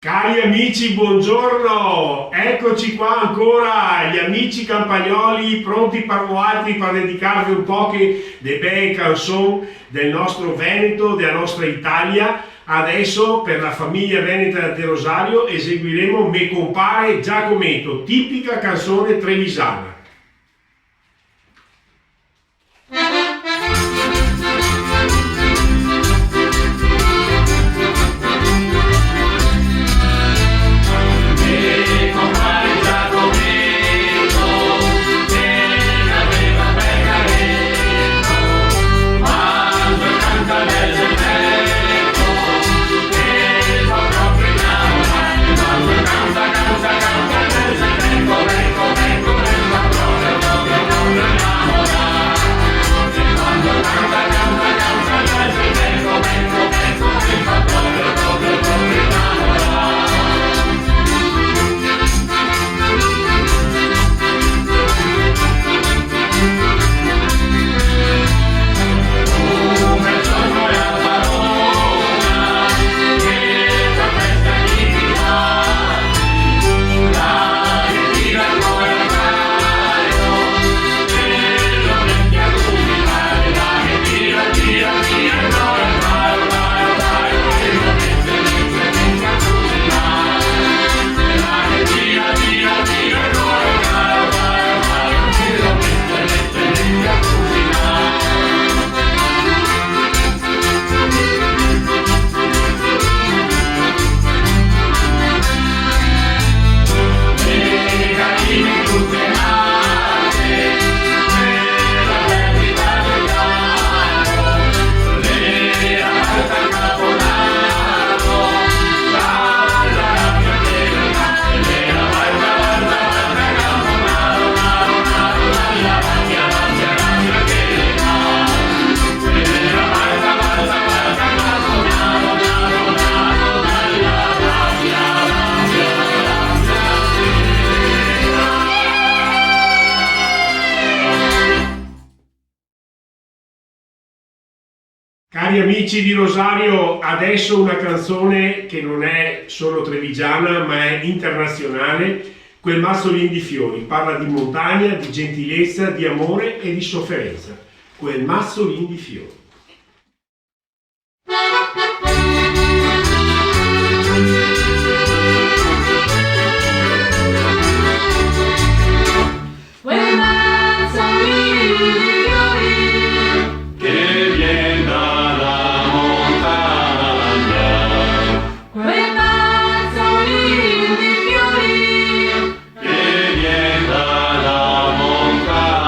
Cari amici, buongiorno! Eccoci qua ancora, gli amici campagnoli pronti per voi per dedicarvi un po' di bei canzoni del nostro Veneto, della nostra Italia. Adesso per la famiglia veneta di Rosario eseguiremo Me compare Giacometto, tipica canzone trevisana. Cari amici di Rosario, adesso una canzone che non è solo trevigiana ma è internazionale, Quel mazzolin di fiori, parla di montagna, di gentilezza, di amore e di sofferenza. Quel mazzolin di fiori. Montagna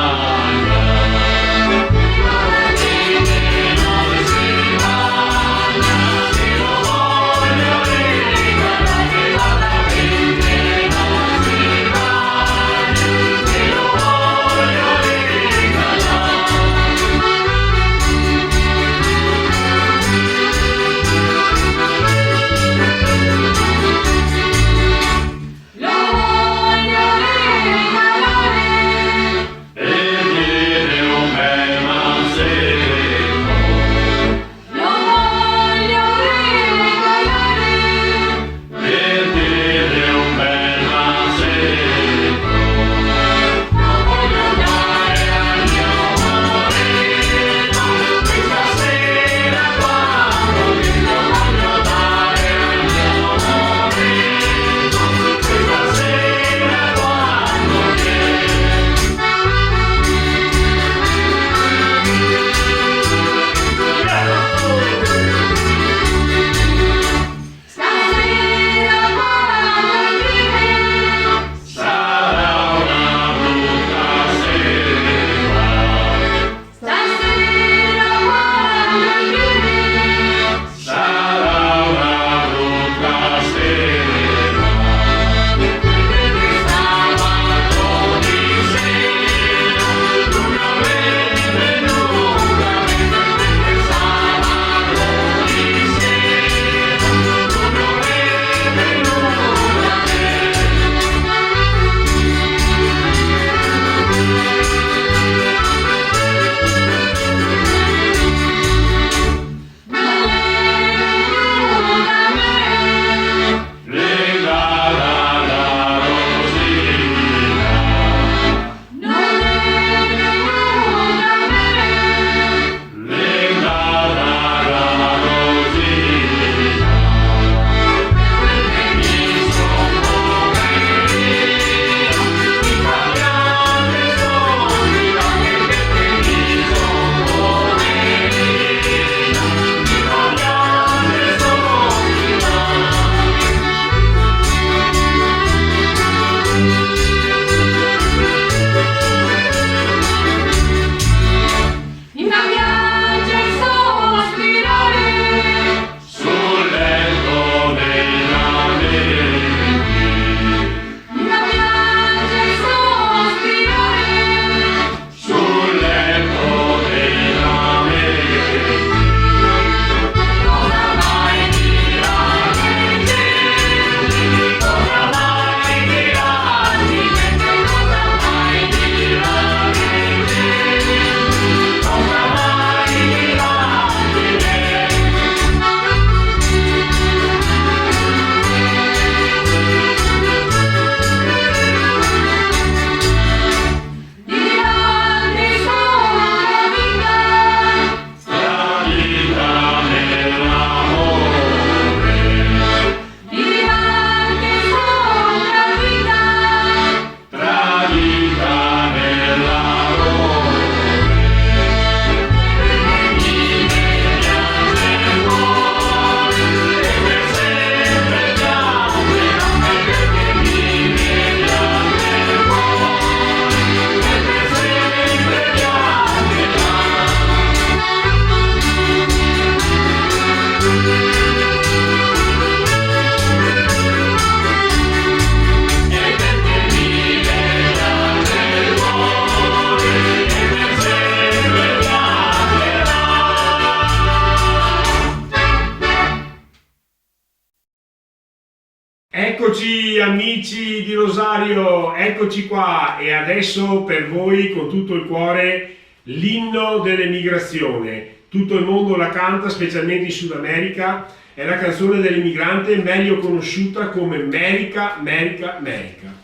Eccoci amici di Rosario, eccoci qua e adesso per voi con tutto il cuore l'inno dell'emigrazione. Tutto il mondo la canta, specialmente in Sud America, è la canzone dell'emigrante meglio conosciuta come Merica, Merica, Merica.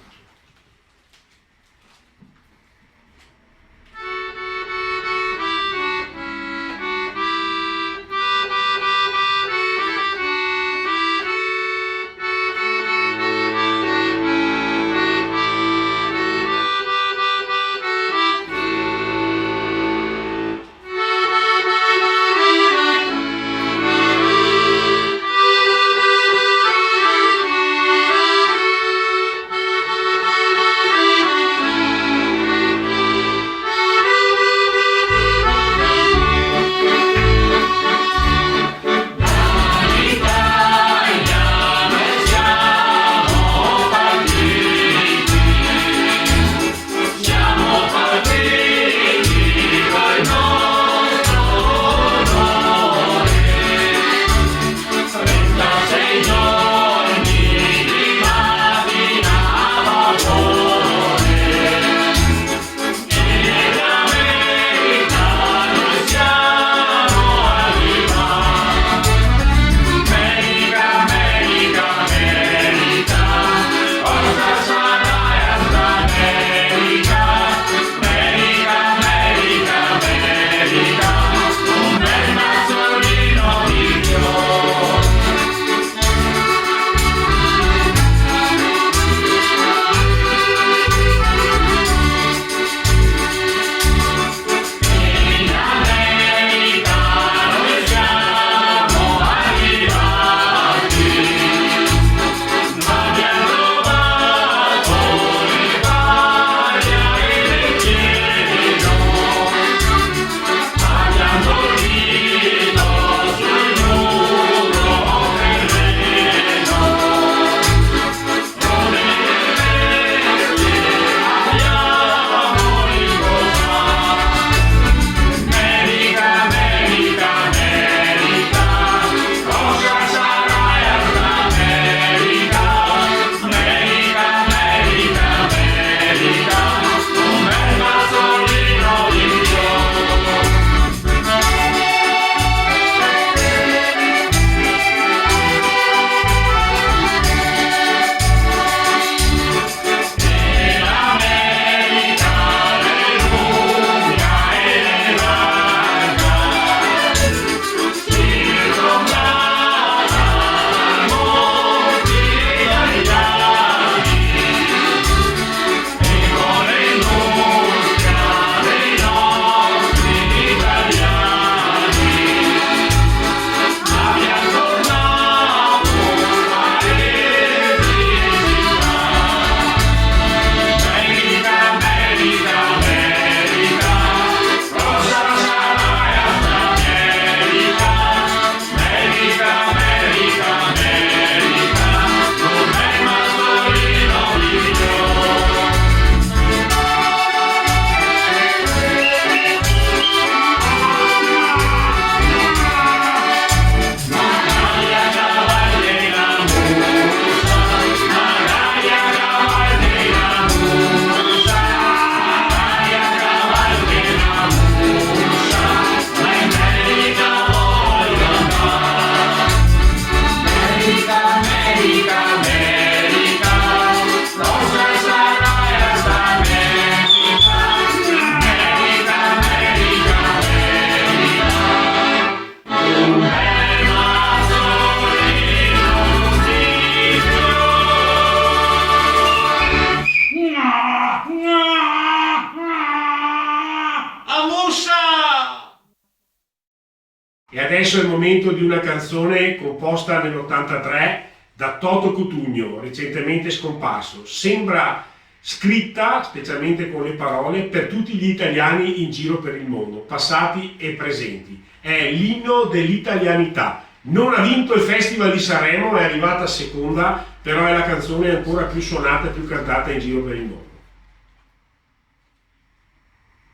E adesso è il momento di una canzone composta nell'83 da Toto Cutugno, recentemente scomparso. Sembra scritta, specialmente con le parole, per tutti gli italiani in giro per il mondo, passati e presenti. È l'inno dell'italianità. Non ha vinto il Festival di Sanremo, è arrivata seconda, però è la canzone ancora più suonata e più cantata in giro per il mondo.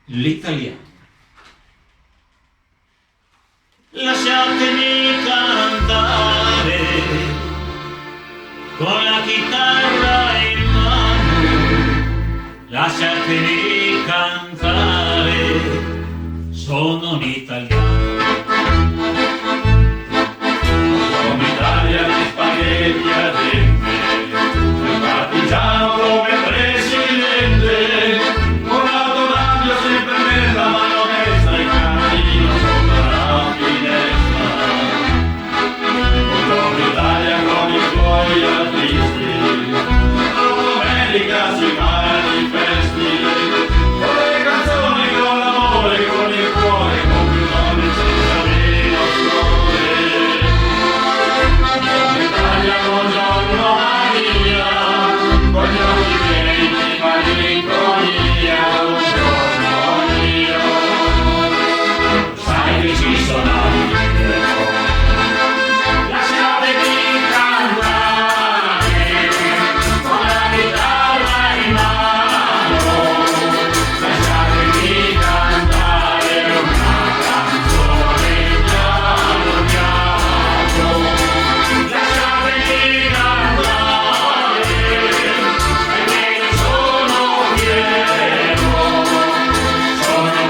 L'italiano. Lasciatemi cantare con la chitarra in mano, lasciatemi cantare, sono un italiano. Sono Italia di spaghetti a gente, il partigiano come presidente, con l'autoradio sempre nella mano destra e il canarino sopra la finestra. Buongiorno Italia con i suoi artisti, domenica si manifesti, con le canzoni, con l'amore, con il cuore, con più donne senza meno sole. Italia, buongiorno Maria, con gli occhi miei di malinconia, buongiorno mio. Sai che ci sono io, lasciatemi cantare, con la chitarra in mano, lasciatemi cantare una canzone piano piano. Lasciatemi cantare, perché io sono fiero, sono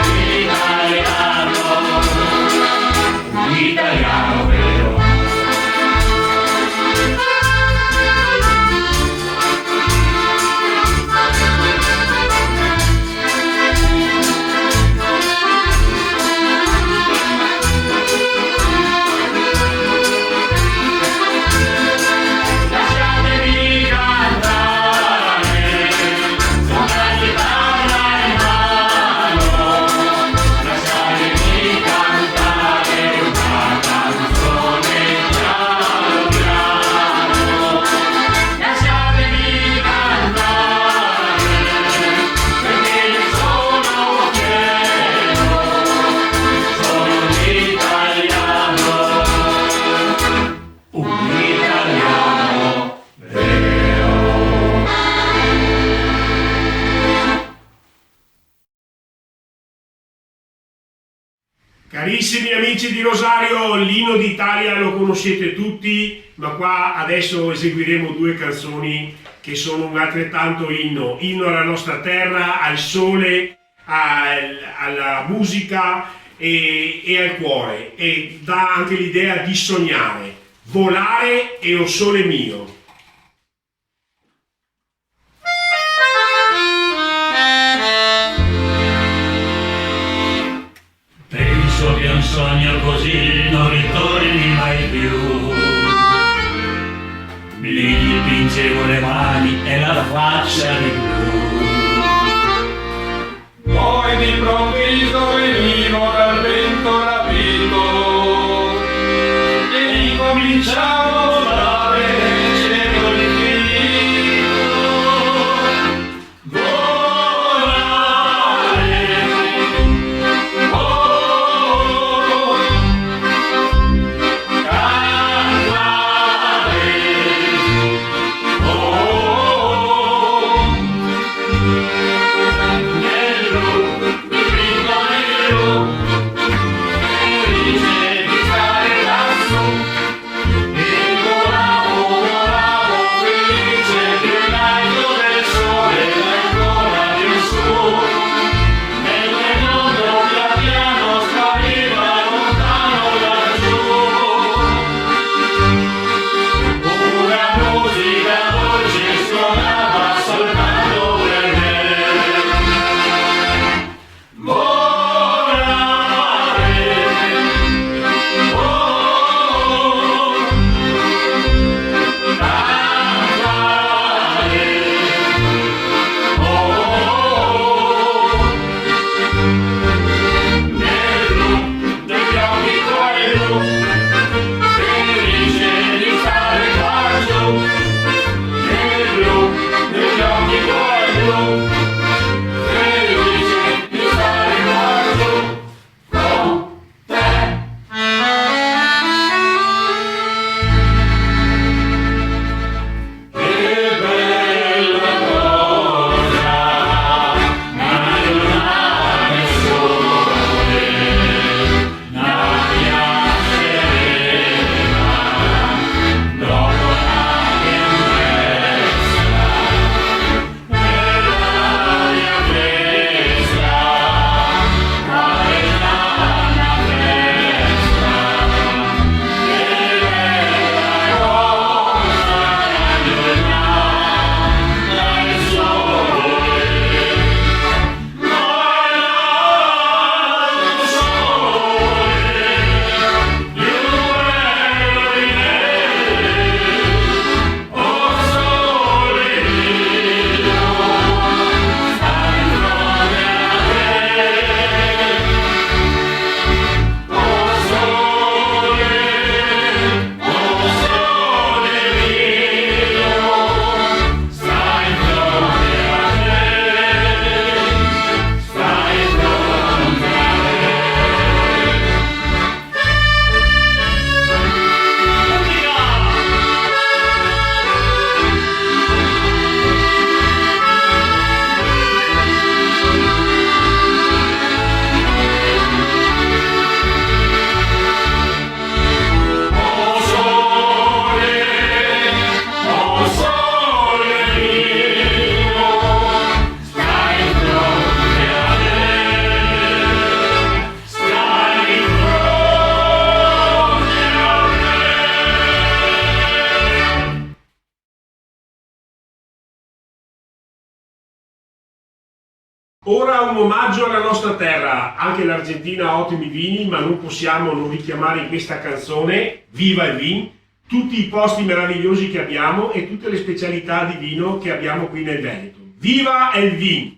un italiano vero. Lasciatemi cantare, con la chitarra in mano, lasciatemi cantare una canzone piano piano. Lasciatemi cantare, perché io sono fiero, sono un italiano vero. Carissimi amici di Rosario, l'inno d'Italia lo conoscete tutti, ma qua adesso eseguiremo due canzoni che sono un altrettanto inno alla nostra terra, al sole, alla musica e al cuore, e dà anche l'idea di sognare, volare e o sole mio. Penso che un sogno così non ritorni mai più. Lì dipingevo le mani e la faccia di blu. Poi d'improvviso venivo dal vento rapito e incominciavo a volare, cielo infinito, volare, oh, cantare, oh, agnello, dipinto nero, felice di stare lassù, e Ora un omaggio alla nostra terra, anche l'Argentina ha ottimi vini, ma non possiamo non richiamare in questa canzone, viva il vin, tutti i posti meravigliosi che abbiamo e tutte le specialità di vino che abbiamo qui nel Veneto. Viva il vin!